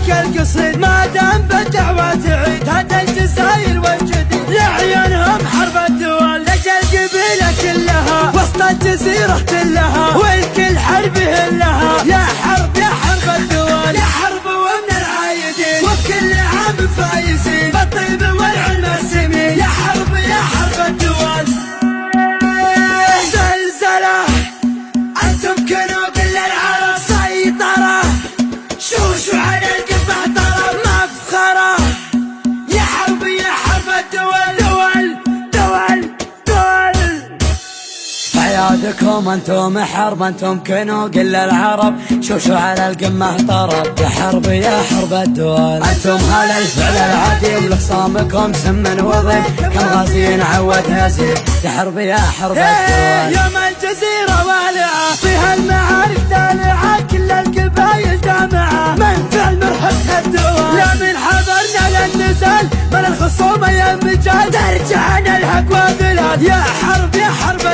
لك القصيد ما دام بالدعوة تعيد هذا الجزاير والجديد لعيونهم حرب الدول لجل قبيلة كلها وسط الجزيرة كلها والكل حرب لها يا حرب الدول يا حرب ومن العايدين وبكل عام فايزين بالطيب والعلم السمين يا حرب الدول زلزلة أنتم كنوز للعرب سيطرة شوشوا على القمة طرب مفخرة يا حرب الدول عيادكم انتم حرب انتم كنوز للعرب شوشوا على القمة طرب يا حرب الدول انتم هلا الفعل العادي ولخصامكم سم وضيم كم غازيين عود يزيد يا حرب الدول يوم الجزيرة والعة فيها المعارك دالعة كل القبايل جامعة من فعل مرهق الدول لا من حضرنا للنزال من الخصومة يا مجال ترجعنا الحق وبلاد يا حرب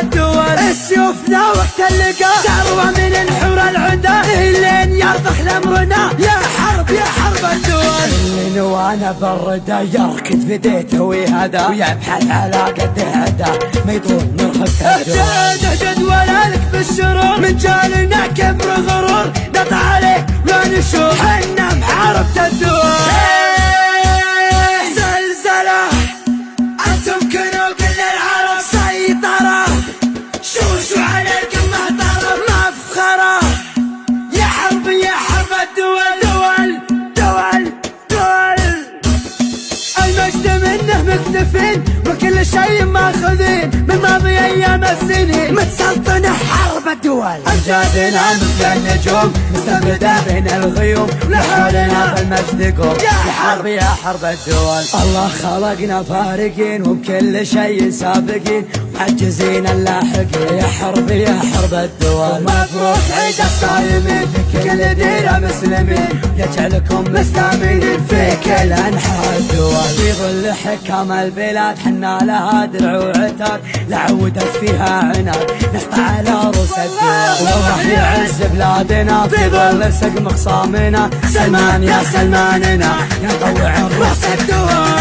الدول سيوفنا وقت اللقاء ثروة من الحور العدا لين يرضخ لامرنا يا حرب الدول اللي نوانا بالردى يركض في ديته ويهدى ويبحث على قد هدى ما يطول مرهق الدول اهجد ولا لك بالشرور من جالنا كبر غرور نطع عليه ولا نشوف حنا محاربة الدول زلزلة انتم كنوز للعرب سيطرة شوشوا على القمة طرب مفخرة يا حرب الدول المجد منه مكتفين وكل شيء ماخذين من ماضي ايام السنين متسلطنة حرب الدول امجادنا مثل النجوم مستمدة بين الغيوم لحولنا في المجد قوم يا حرب الدول الله خلقنا فارقين وبكل شيء سابقين محجزين اللاحقين يا حرب الدول مبروك عيد الصايمين في كل ديرة مسلمين يجعلكم مستامين في كل انحاء الدول في ظل حكام البلاد حنا لها درع وعتاد لعودت فيها عناد نسطع على رؤوس الدول والله يعز بلادنا في ظل سقم خصامنا سلمان يا سلماننا يطوع رؤوس الدول